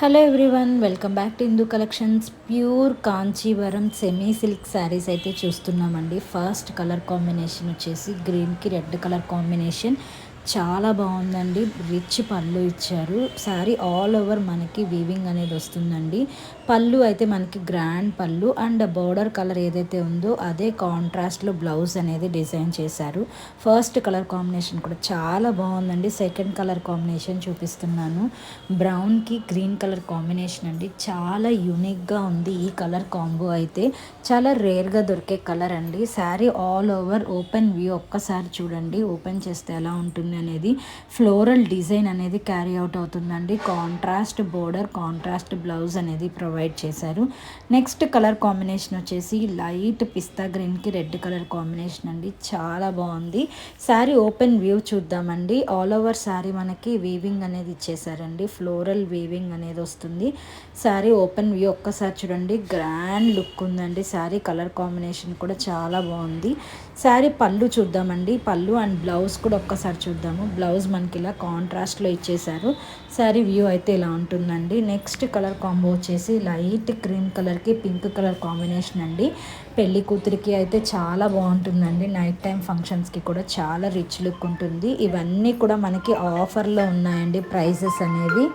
Hello everyone, welcome back to Hindu collections. Pure Kanjeevaram semi silk saris అయితే చూస్తున్నామండి. First colour combination వచ్చేసి గ్రీన్కి రెడ్ కలర్ కాంబినేషన్ చాలా బాగుందండి. రిచ్ పళ్ళు ఇచ్చారు. శారీ ఆల్ ఓవర్ మనకి వీవింగ్ అనేది వస్తుందండి. పళ్ళు అయితే మనకి గ్రాండ్ పళ్ళు అండ్ బోర్డర్ కలర్ ఏదైతే ఉందో అదే కాంట్రాస్ట్లో బ్లౌజ్ అనేది డిజైన్ చేశారు. ఫస్ట్ కలర్ కాంబినేషన్ కూడా చాలా బాగుందండి. సెకండ్ కలర్ కాంబినేషన్ చూపిస్తున్నాను. బ్రౌన్కి గ్రీన్ కలర్ కాంబినేషన్ అండి. చాలా యూనిక్గా ఉంది ఈ కలర్ కాంబో. అయితే చాలా రేర్గా దొరికే కలర్ అండి. Sari all over open view ఒక్కసారి చూడండి. ఓపెన్ చేస్తే ఎలా ఉంటుంది అనేది ఫ్లోరల్ డిజైన్ అనేది క్యారీ అవుట్ అవుతుందండి. కాంట్రాస్ట్ బోర్డర్, కాంట్రాస్ట్ బ్లౌజ్ అనేది ప్రొవైడ్ చేశారు. నెక్స్ట్ కలర్ కాంబినేషన్ వచ్చేసి లైట్ పిస్తా గ్రీన్కి రెడ్ కలర్ కాంబినేషన్ అండి. చాలా బాగుంది. శారీ ఓపెన్ వ్యూ చూద్దామండి. ఆల్ ఓవర్ శారీ మనకి వీవింగ్ అనేది ఇచ్చేసారండి. ఫ్లోరల్ వీవింగ్ అనేది వస్తుంది. శారీ ఓపెన్ వ్యూ ఒక్కసారి చూడండి. గ్రాండ్ లుక్ ఉందండి. శారీ కలర్ కాంబినేషన్ కూడా చాలా బాగుంది. శారీ పళ్ళు చూద్దామండి. పళ్ళు అండ్ బ్లౌజ్ కూడా ఒక్కసారి చూద్దాము. బ్లౌజ్ మనకి ఇలా కాంట్రాస్ట్లో ఇచ్చేసారు. శారీ వ్యూ అయితే ఇలా ఉంటుందండి. నెక్స్ట్ కలర్ కాంబో వచ్చేసి లైట్ క్రీమ్ కలర్కి పింక్ కలర్ కాంబినేషన్ అండి. పెళ్లి కూతురికి అయితే చాలా బాగుంటుందండి. నైట్ టైం ఫంక్షన్స్కి కూడా చాలా రిచ్ లుక్ ఉంటుంది. ఇవన్నీ కూడా మనకి ఆఫర్లో ఉన్నాయండి. ప్రైజెస్ అనేవి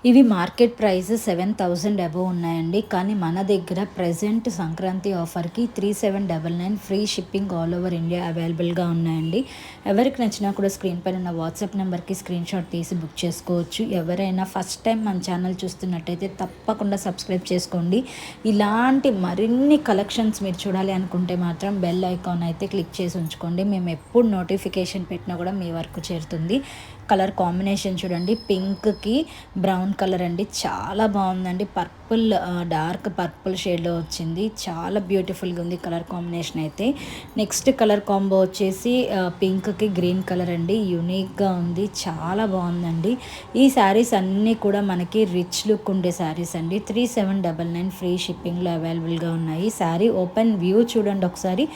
ఇవి మార్కెట్ ప్రైస్ 7,000 అబోవ్ ఉన్నాయండి. కానీ మన దగ్గర ప్రజెంట్ సంక్రాంతి ఆఫర్కి 3799 free shipping all over India అవైలబుల్గా ఉన్నాయండి. ఎవరికి నచ్చినా కూడా స్క్రీన్ పైన ఉన్న వాట్సాప్ నెంబర్కి స్క్రీన్ షాట్ తీసి బుక్ చేసుకోవచ్చు. ఎవరైనా ఫస్ట్ టైం మన ఛానల్ చూస్తున్నట్టయితే తప్పకుండా సబ్స్క్రైబ్ చేసుకోండి. ఇలాంటి మరిన్ని కలెక్షన్స్ మీరు చూడాలి అనుకుంటే మాత్రం బెల్ ఐకాన్ అయితే క్లిక్ చేసి ఉంచుకోండి. మేము ఎప్పుడు నోటిఫికేషన్ పెట్టినా కూడా మీ వరకు చేరుతుంది. కలర్ కాంబినేషన్ చూడండి. పింక్కి బ్రౌన్ కలర్ అండి. చాలా బాగుందండి. పర్పుల్, డార్క్ పర్పుల్ షేడ్లో వచ్చింది. చాలా బ్యూటిఫుల్గా ఉంది కలర్ కాంబినేషన్ అయితే. నెక్స్ట్ కలర్ కాంబో వచ్చేసి పింక్కి గ్రీన్ కలర్ అండి. యూనిక్గా ఉంది. చాలా బాగుందండి. ఈ శారీస్ అన్నీ కూడా మనకి రిచ్ లుక్ ఉండే శారీస్ అండి. 3799 ఫ్రీ షిప్పింగ్లో అవైలబుల్గా ఉన్నాయి. శారీ ఓపెన్ వ్యూ చూడండి ఒకసారి.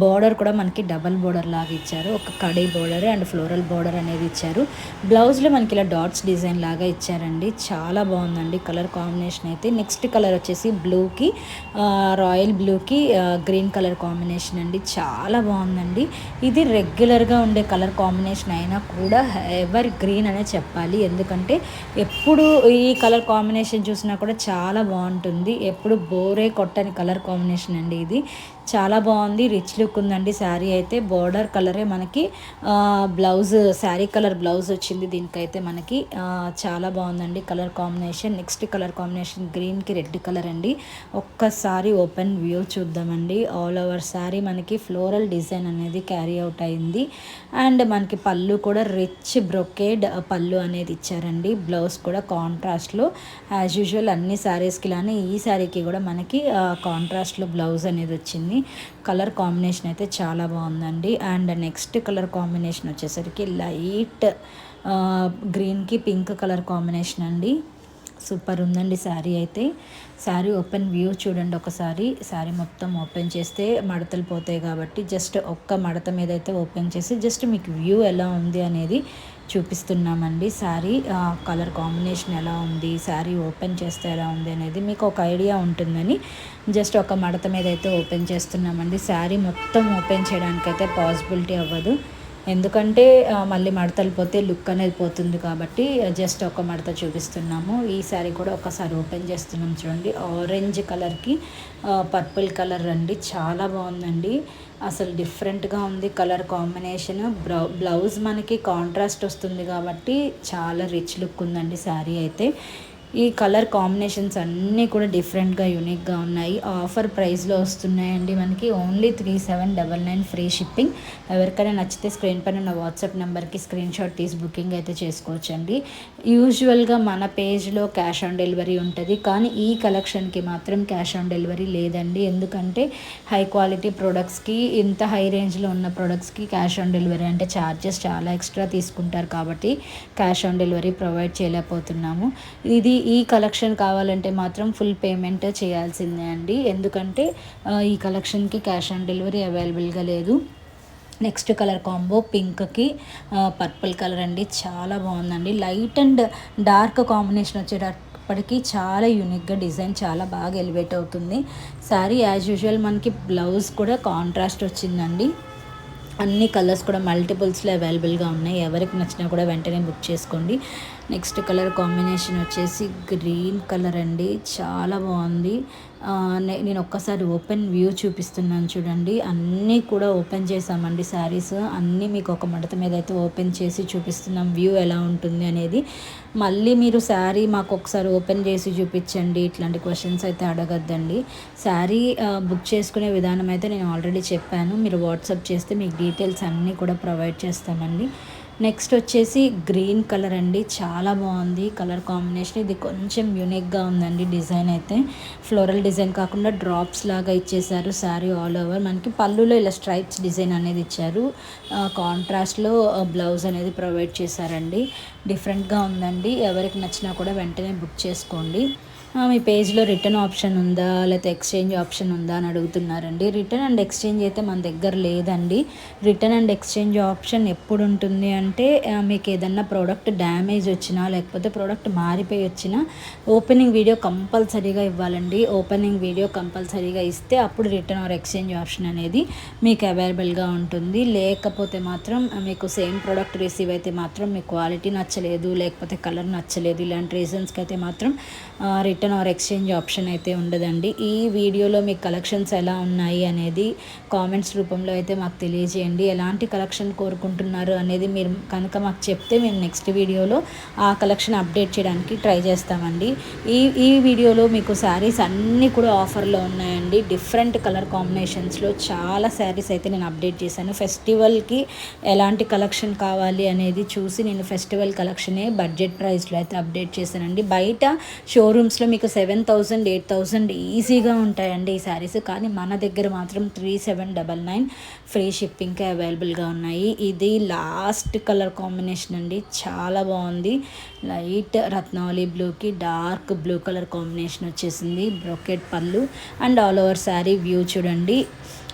బోర్డర్ కూడా మనకి డబల్ బోర్డర్ లాగా ఇచ్చారు. ఒక khadi border and floral border అనేది ఇచ్చారు. బ్లౌజ్లో మనకి ఇలా డాట్స్ డిజైన్ లాగా ఇచ్చారండి. చాలా బాగుందండి కలర్ కాంబినేషన్ అయితే. నెక్స్ట్ కలర్ వచ్చేసి బ్లూకి రాయల్ బ్లూకి గ్రీన్ కలర్ కాంబినేషన్ అండి. చాలా బాగుందండి. ఇది రెగ్యులర్గా ఉండే కలర్ కాంబినేషన్ అయినా కూడా ఎవర్ గ్రీన్ అనే చెప్పాలి. ఎందుకంటే ఎప్పుడు ఈ కలర్ కాంబినేషన్ చూసినా కూడా చాలా బాగుంటుంది. ఎప్పుడు బోరే కొట్టని కలర్ కాంబినేషన్ అండి ఇది. చాలా బాగుంది. రిచ్ లుక్ ఉందండి. శారీ అయితే బోర్డర్ కలరే మనకి బ్లౌజ్, శారీ కలర్ బ్లౌజ్ వచ్చింది దీనికైతే మనకి. చాలా బాగుందండి colour combination. Next colour combination గ్రీన్కి రెడ్ కలర్ అండి. ఒక్కసారి ఓపెన్ వ్యూ చూద్దామండి. ఆల్ ఓవర్ శారీ మనకి ఫ్లోరల్ డిజైన్ అనేది క్యారీ అవుట్ అయింది. అండ్ మనకి పళ్ళు కూడా రిచ్ బ్రొకేడ్ పళ్ళు అనేది ఇచ్చారండి. బ్లౌజ్ కూడా కాంట్రాస్ట్లో యాజ్ యూజువల్ అన్ని శారీస్కి లానే ఈ శారీకి కూడా మనకి కాంట్రాస్ట్లో బ్లౌజ్ అనేది వచ్చింది. కలర్ కాంబినేషన్ అయితే చాలా బాగుందండి. అండ్ నెక్స్ట్ కలర్ కాంబినేషన్ వచ్చేసరికి లైట్ గ్రీన్కి పింక్ కలర్ కాంబినేషన్ అండి. సూపర్ ఉందండి శారీ అయితే. శారీ ఓపెన్ వ్యూ చూడండి ఒకసారి. శారీ మొత్తం ఓపెన్ చేస్తే మడతలు పోతాయి కాబట్టి జస్ట్ ఒక్క మడత మీద అయితే ఓపెన్ చేసి జస్ట్ మీకు వ్యూ ఎలా ఉంది అనేది చూపిస్తున్నామండి. శారీ కలర్ కాంబినేషన్ ఎలా ఉంది, శారీ ఓపెన్ చేస్తే ఎలా ఉంది అనేది మీకు ఒక ఐడియా ఉంటుందని జస్ట్ ఒక మడత మీద అయితే ఓపెన్ చేస్తున్నామండి. శారీ మొత్తం ఓపెన్ చేయడానికైతే పాసిబిలిటీ అవ్వదు. ఎందుకంటే మళ్ళీ మడతలు పోతే లుక్ అనేది పోతుంది కాబట్టి జస్ట్ ఒక మడత చూపిస్తున్నాము. ఈ శారీ కూడా ఒకసారి ఓపెన్ చేస్తున్నాం చూడండి. ఆరెంజ్ కలర్కి పర్పుల్ కలర్ అండి. చాలా బాగుందండి. అసలు డిఫరెంట్గా ఉంది కలర్ కాంబినేషన్. బ్లౌజ్ మనకి కాంట్రాస్ట్ వస్తుంది కాబట్టి చాలా రిచ్ లుక్ ఉందండి శారీ అయితే. ఈ కలర్ కాంబినేషన్స్ అన్నీ కూడా డిఫరెంట్గా యూనిక్గా ఉన్నాయి. ఆఫర్ ప్రైస్లో వస్తున్నాయండి మనకి. Only 3799 free shipping. ఎవరికైనా నచ్చితే స్క్రీన్ పైన ఉన్న వాట్సాప్ నెంబర్కి స్క్రీన్ షాట్ తీసి బుకింగ్ అయితే చేసుకోవచ్చండి. యూజువల్గా మన పేజ్లో క్యాష్ ఆన్ డెలివరీ ఉంటుంది. కానీ ఈ కలెక్షన్కి మాత్రం క్యాష్ ఆన్ డెలివరీ లేదండి. ఎందుకంటే హై క్వాలిటీ ప్రొడక్ట్స్కి, ఇంత హై రేంజ్లో ఉన్న ప్రొడక్ట్స్కి క్యాష్ ఆన్ డెలివరీ అంటే ఛార్జెస్ చాలా ఎక్స్ట్రా తీసుకుంటారు కాబట్టి క్యాష్ ఆన్ డెలివరీ ప్రొవైడ్ చేయలేకపోతున్నాము. ఈ కలెక్షన్ కావాలంటే మాత్రం ఫుల్ పేమెంట్ చేయాల్సిందే అండి. ఎందుకంటే ఈ కలెక్షన్కి క్యాష్ ఆన్ డెలివరీ అవైలబుల్గా లేదు. నెక్స్ట్ కలర్ కాంబో పింక్కి పర్పుల్ కలర్ అండి. చాలా బాగుందండి. లైట్ అండ్ డార్క్ కాంబినేషన్ వచ్చేటట్టు అప్పటికి చాలా యూనిక్గా డిజైన్ చాలా బాగా ఎలివేట్ అవుతుంది. శారీ యాజ్ యూజువల్ మనకి బ్లౌజ్ కూడా కాంట్రాస్ట్ వచ్చిందండి. అన్ని కలర్స్ కూడా మల్టిపుల్స్లో అవైలబుల్గా ఉన్నాయి. ఎవరికి నచ్చినా కూడా వెంటనే బుక్ చేసుకోండి. నెక్స్ట్ కలర్ కాంబినేషన్ వచ్చేసి గ్రీన్ కలర్ అండి, చాలా బాగుంది. నేను ఒక్కసారి ఓపెన్ వ్యూ చూపిస్తున్నాను చూడండి. అన్నీ కూడా ఓపెన్ చేసామండి శారీస్ అన్నీ. మీకు ఒక మడత మీద అయితే ఓపెన్ చేసి చూపిస్తున్నాం వ్యూ ఎలా ఉంటుంది అనేది. మళ్ళీ మీరు శారీ మాకు ఒకసారి ఓపెన్ చేసి చూపించండి ఇట్లాంటి క్వశ్చన్స్ అయితే అడగద్దండి. శారీ బుక్ చేసుకునే విధానం అయితే నేను ఆల్రెడీ చెప్పాను. మీరు వాట్సాప్ చేస్తే మీకు డీటెయిల్స్ అన్నీ కూడా ప్రొవైడ్ చేస్తామండి. నెక్స్ట్ వచ్చేసి గ్రీన్ కలర్ అండి, చాలా బాగుంది కలర్ కాంబినేషన్. ఇది కొంచెం యూనిక్గా ఉందండి డిజైన్ అయితే. ఫ్లోరల్ డిజైన్ కాకుండా డ్రాప్స్ లాగా ఇచ్చేసారు శారీ ఆల్ ఓవర్. మనకి పళ్ళులో ఇలా స్ట్రైప్స్ డిజైన్ అనేది ఇచ్చారు. కాంట్రాస్ట్లో బ్లౌజ్ అనేది ప్రొవైడ్ చేశారండి. డిఫరెంట్గా ఉందండి. ఎవరికి నచ్చినా కూడా వెంటనే బుక్ చేసుకోండి. మీ పేజ్లో రిటర్న్ ఆప్షన్ ఉందా లేకపోతే ఎక్స్చేంజ్ ఆప్షన్ ఉందా అని అడుగుతున్నారండి. రిటర్న్ అండ్ ఎక్స్చేంజ్ అయితే మన దగ్గర లేదండి. రిటర్న్ అండ్ ఎక్స్చేంజ్ ఆప్షన్ ఎప్పుడు ఉంటుంది అంటే మీకు ఏదన్నా ప్రోడక్ట్ డ్యామేజ్ వచ్చినా లేకపోతే ప్రోడక్ట్ మారిపోయి వచ్చినా ఓపెనింగ్ వీడియో కంపల్సరీగా ఇవ్వాలండి. ఓపెనింగ్ వీడియో కంపల్సరీగా ఇస్తే అప్పుడు రిటర్న్ ఆర్ ఎక్స్చేంజ్ ఆప్షన్ అనేది మీకు అవైలబుల్గా ఉంటుంది. లేకపోతే మాత్రం మీకు సేమ్ ప్రోడక్ట్ రిసీవ్ అయితే మాత్రం మీకు క్వాలిటీ నచ్చలేదు లేకపోతే కలర్ నచ్చలేదు ఇలాంటి రీజన్స్కి అయితే మాత్రం రిటర్న్ ఆర్ ఎక్స్చేంజ్ ఆప్షన్ అయితే ఉండదండి. ఈ వీడియోలో మీ కలెక్షన్స్ ఎలా ఉన్నాయి అనేది కామెంట్స్ రూపంలో అయితే మాకు తెలియజేయండి. ఎలాంటి కలెక్షన్ కోరుకుంటున్నారు అనేది మీరు కనుక మాకు చెప్తే మేము నెక్స్ట్ వీడియోలో ఆ కలెక్షన్ అప్డేట్ చేయడానికి ట్రై చేస్తామండి. ఈ వీడియోలో మీకు శారీస్ అన్నీ కూడా ఆఫర్లో ఉన్నాయండి. డిఫరెంట్ కలర్ కాంబినేషన్స్లో చాలా శారీస్ అయితే నేను అప్డేట్ చేశాను. ఫెస్టివల్కి ఎలాంటి కలెక్షన్ కావాలి అనేది చూసి నేను ఫెస్టివల్ కలెక్షనే బడ్జెట్ ప్రైస్లో అయితే అప్డేట్ చేశానండి. బయట షోరూమ్స్లో మీకు 7,000 8,000 ఈజీగా ఉంటాయండి ఈ శారీస్. కానీ మన దగ్గర మాత్రం 3,799 ఫ్రీ షిప్పింగ్కే అవైలబుల్గా ఉన్నాయి. ఇది లాస్ట్ కలర్ కాంబినేషన్ అండి, చాలా బాగుంది. లైట్ రత్నావళి బ్లూకి డార్క్ బ్లూ కలర్ కాంబినేషన్ వచ్చేసింది. బ్రొకెట్ పళ్ళు and all over sari view చూడండి.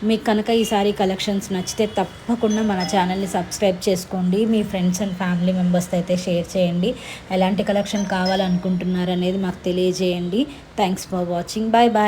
మీకు కనుక ఈ సారీ కలెక్షన్స్ నచ్చితే తప్పకుండా మన ఛానల్ని సబ్స్క్రైబ్ చేసుకోండి. మీ ఫ్రెండ్స్ అండ్ ఫ్యామిలీ మెంబర్స్తో అయితే షేర్ చేయండి. ఎలాంటి కలెక్షన్ కావాలనుకుంటున్నారు అనేది మాకు తెలియజేయండి. Thanks for watching. Bye bye.